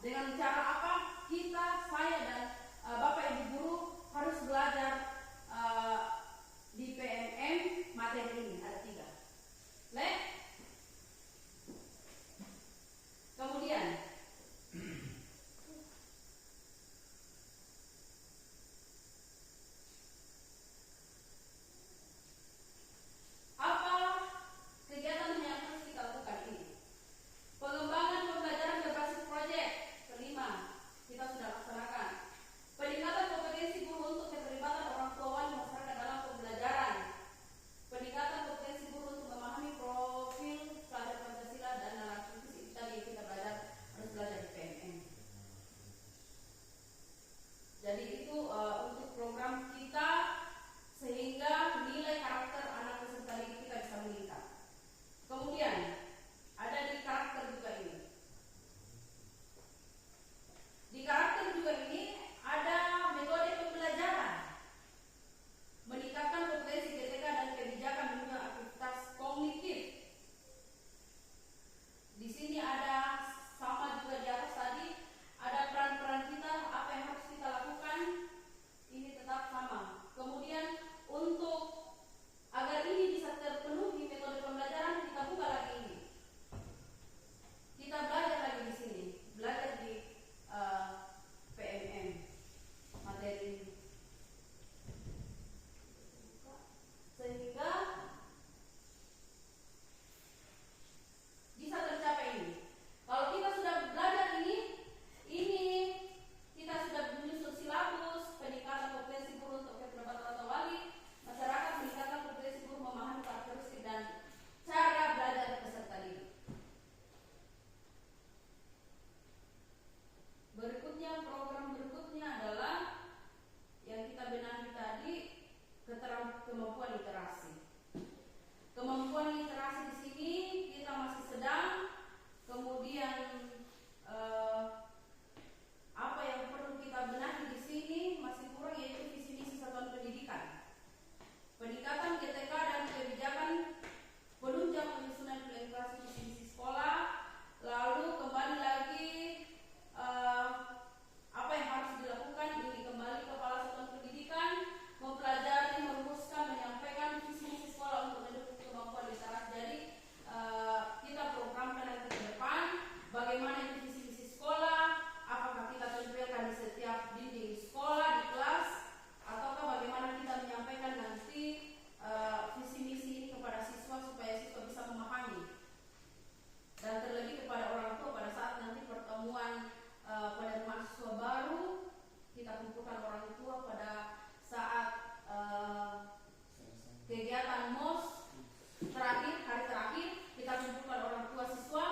Dengan cara apa? Kita, saya dan Bapak Ibu guru harus belajar di PMM materi ini ada 3. Kemudian apa kegiatan yang harus kita lakukan ini? Pengembangan pembelajaran berbasis proyek. Kelima, kita sudah laksanakan. Peningkatan kompetensi guru untuk keterlibatan orang tua wali masyarakat dalam pembelajaran. Peningkatan kompetensi guru untuk memahami profil pelajar Pancasila dan narasi fisik tadi kita harus belajar di PMM. Jadi itu untuk program kita sehingga nilai karakter anak peserta didik kita bisa meningkat. Kemudian ada di karakter juga ini. Di karakter juga ini ada metode pembelajaran, meningkatkan kompetensi GTK dan kebijakan dunia aktivitas kognitif. Di sini ada sama juga di atas tadi ada peran-peran kita, apa yang harus kita lakukan, ini tetap sama. Kemudian untuk agar ini bisa terpenuhi metode pembelajaran, kita buka lagi ini. Kita belajar lagi di sini, belajar di PMM materi ini. Sehingga bisa tercapai ini. Kalau kita sudah belajar ini kita sudah menyusun silabus, peningkatan kompetensi guru untuk keterlibatan atau wali masyarakat, meningkatkan kompetensi guru memahami karakteristik dan cara belajar peserta didik. Berikutnya, program berikutnya adalah yang kita benahi tadi, kemampuan literasi. Kemampuan literasi di sini kita masih sedang. Kemudian apa yang perlu kita benahi di sini masih kurang, yaitu visi misi satuan pendidikan. Peningkatan GTK dan kebijakan penunjang penyusunan planifikasi visi misi sekolah. Lalu kembali lagi apa yang harus dilakukan, ini kembali kepala satuan pendidikan mempelajari, merumuskan, menyampaikan visi misi sekolah untuk mendukung kemampuan literasi. Jadi kita programkan nanti ke depan bagaimana itu visi misi sekolah, apakah kita tempelkan di setiap dinding sekolah, di kelas, ataukah bagaimana kita menyampaikan nanti visi misi ini kepada siswa supaya siswa bisa memahami. Dan terlebih kepada orang tua pada saat nanti pertemuan pada mahasiswa baru, kita kumpulkan orang tua pada saat kegiatan MOS terakhir, hari terakhir, kita kumpulkan orang tua siswa,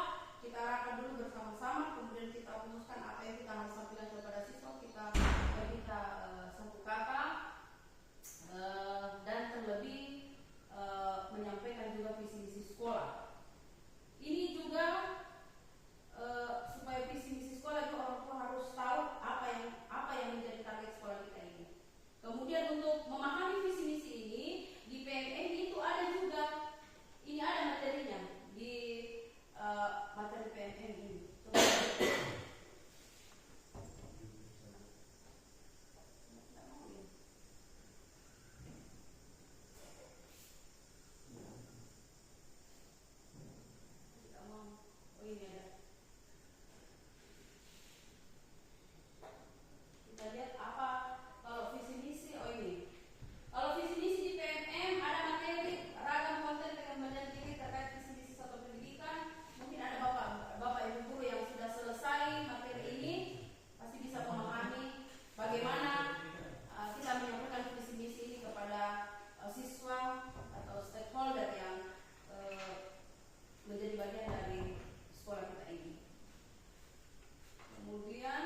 kita arahkan dulu bersama-sama, kemudian kita rumuskan apa yang kita harus sampaikan kepada siswa, kita satu kata, dan terlebih menyampaikan juga visi misi sekolah. Ini juga supaya visi misi sekolah itu orang tua harus tahu apa yang menjadi target sekolah kita ini. Kemudian untuk memahami visi misi ini di PMM itu ada juga, ini ada materinya di materi PMM ini. Oh ini ada. Kita lihat apa kalau visi misi. Oh ini. Kalau visi misi di PMM ada materi ragam konten pengembangan diri terkait visi misi satuan pendidikan. Mungkin ada bapak ibu guru yang sudah selesai materi ini pasti bisa memahami bagaimana kita menyampaikan visi misi ini kepada siswa atau stakeholder yang menjadi bagian dari sekolah kita ini. Kemudian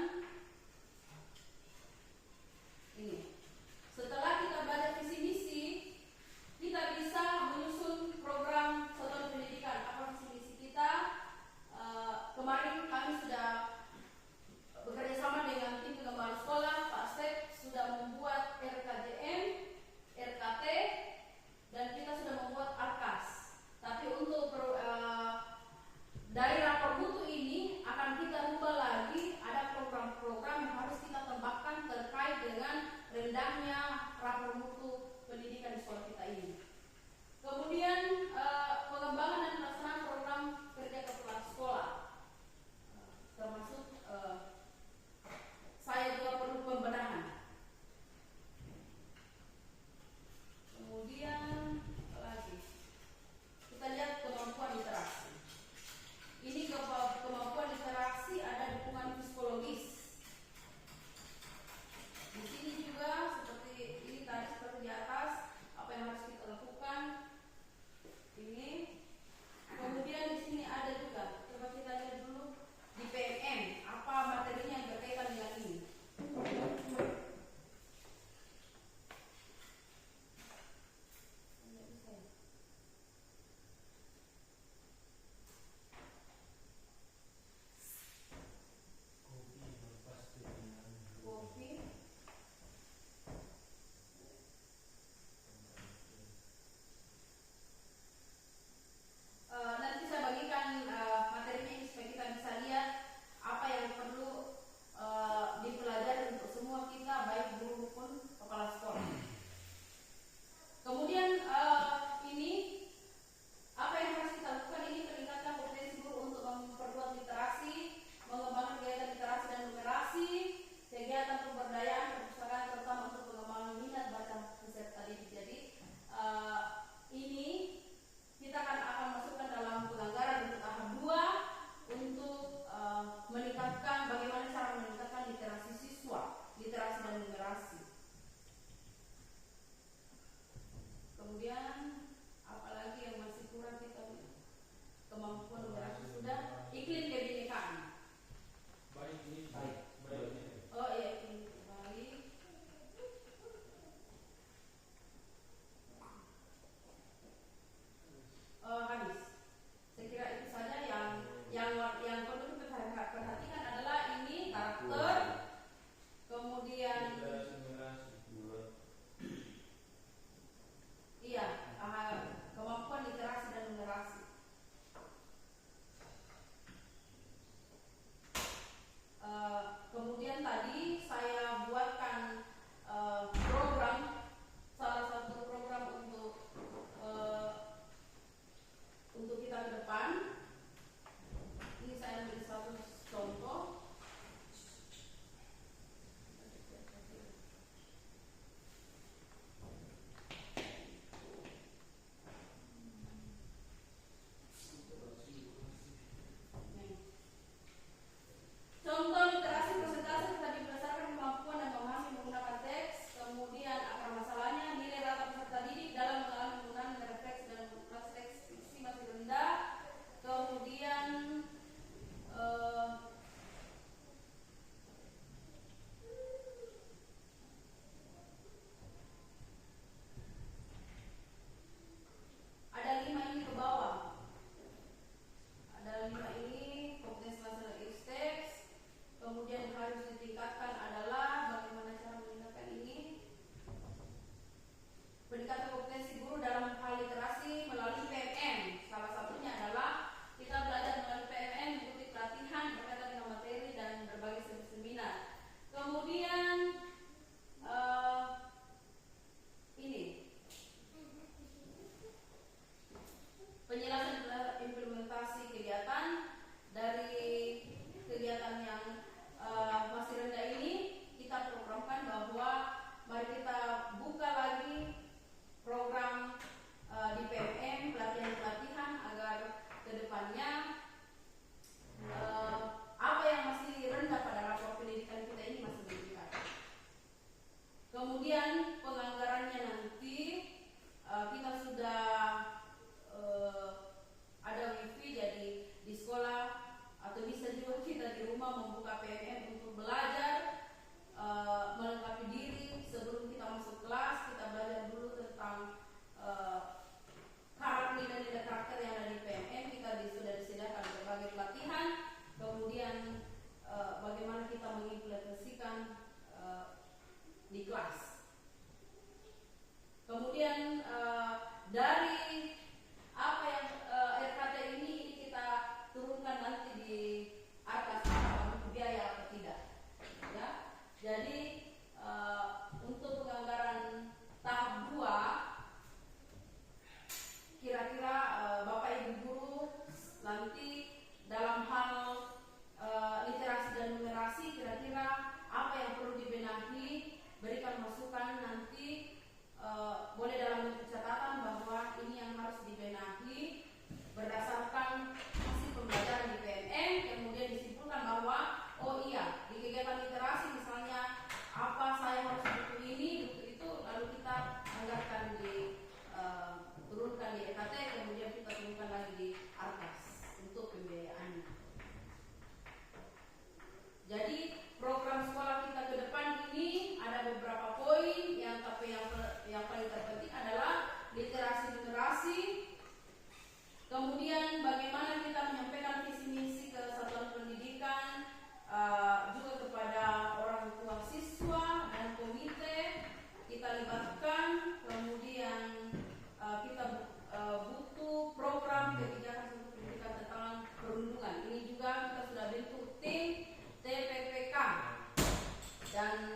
dan